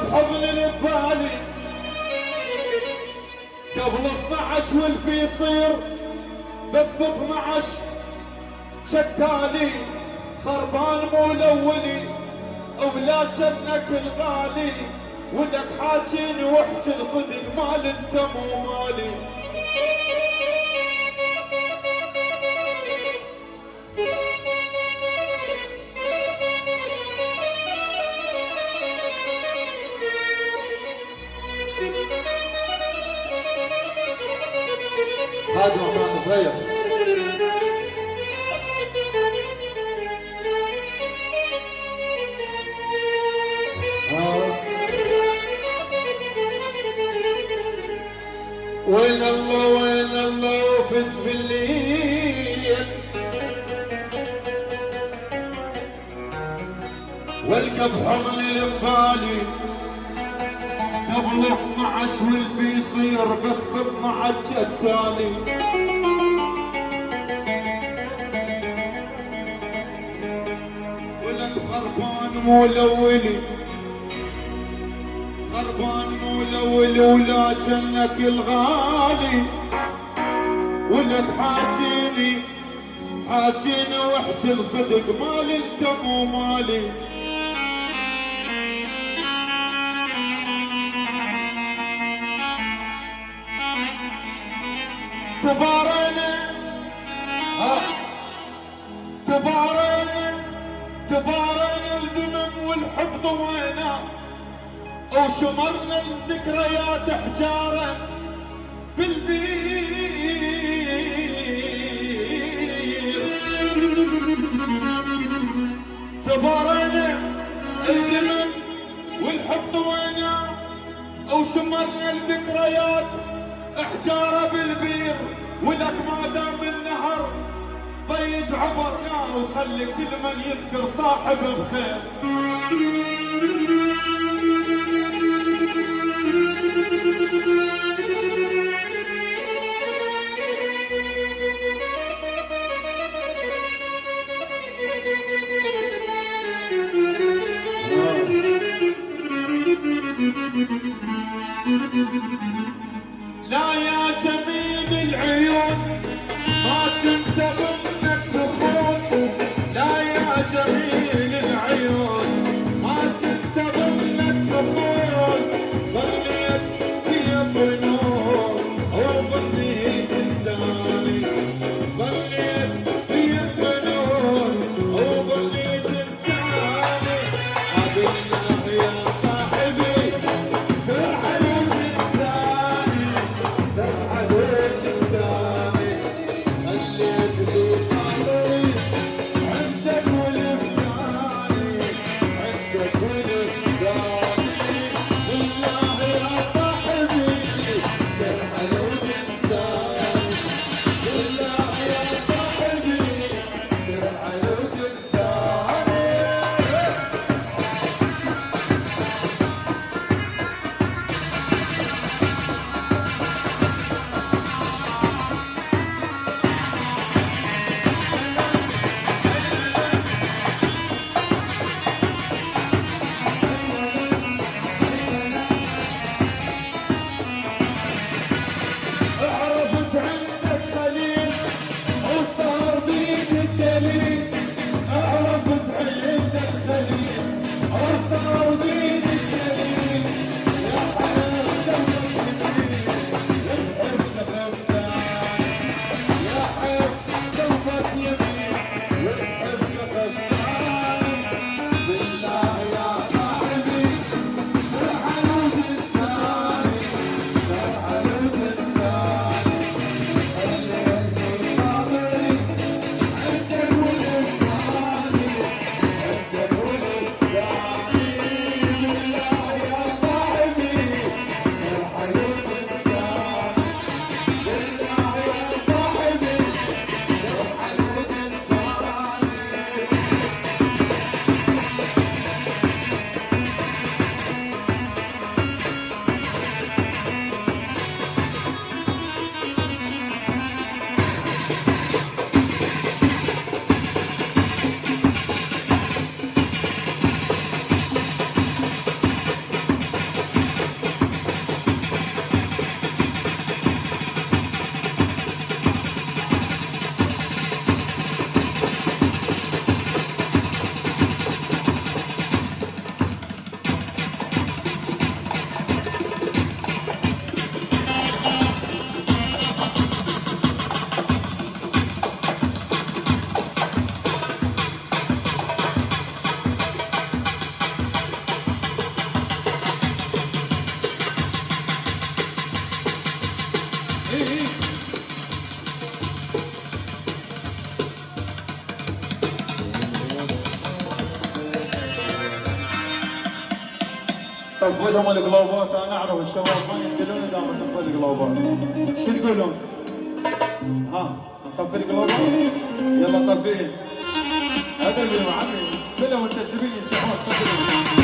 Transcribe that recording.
بحضن البالي قبل 12 والفي يصير بس ب 12 شتالي خربان مو الاولي اولاد جنك الغالي ولك حاجيني واحكي الصدق مال انت مو مالي. هذا عمان صغير وين الله وين الله وفز بالليل والقى بحضن البالي قبل 12 والفي يصير بس ب 12 التالي ولك خربان مو الاولي خربان مو الاولي ولا جنك الغالي ولك حاجيني واحكي الصدق مال انت مو مالي. تبارينا الذمم والحب ضوينا وشمرنا الذكريات حجارة بالبير تبارينا الذمم والحب ضوينا وشمرنا الذكريات حجارة بالبير ولك ما دام النهر ضيج عبرنا وخلي كل من يذكر صاحبه بخير. لا يا جميل العيون ما كنت ضمنك تخون لا يا جميل العيون ما كنت ضمنك تخون ظليت في ظنون وظليت لساني ظليت في ظنون وظليت لساني قابلنا يا صاحبي فرحان لساني فرحان لساني خليت ذوق طفوا لهم القلوبات، انا اعرف الشباب ما ينزلون دام طفوا القلوبات. شو تقولون؟ ها نطفي القلوبات؟ يلا طفين. هذا اللي معمي كلهم متسبين يسمعون.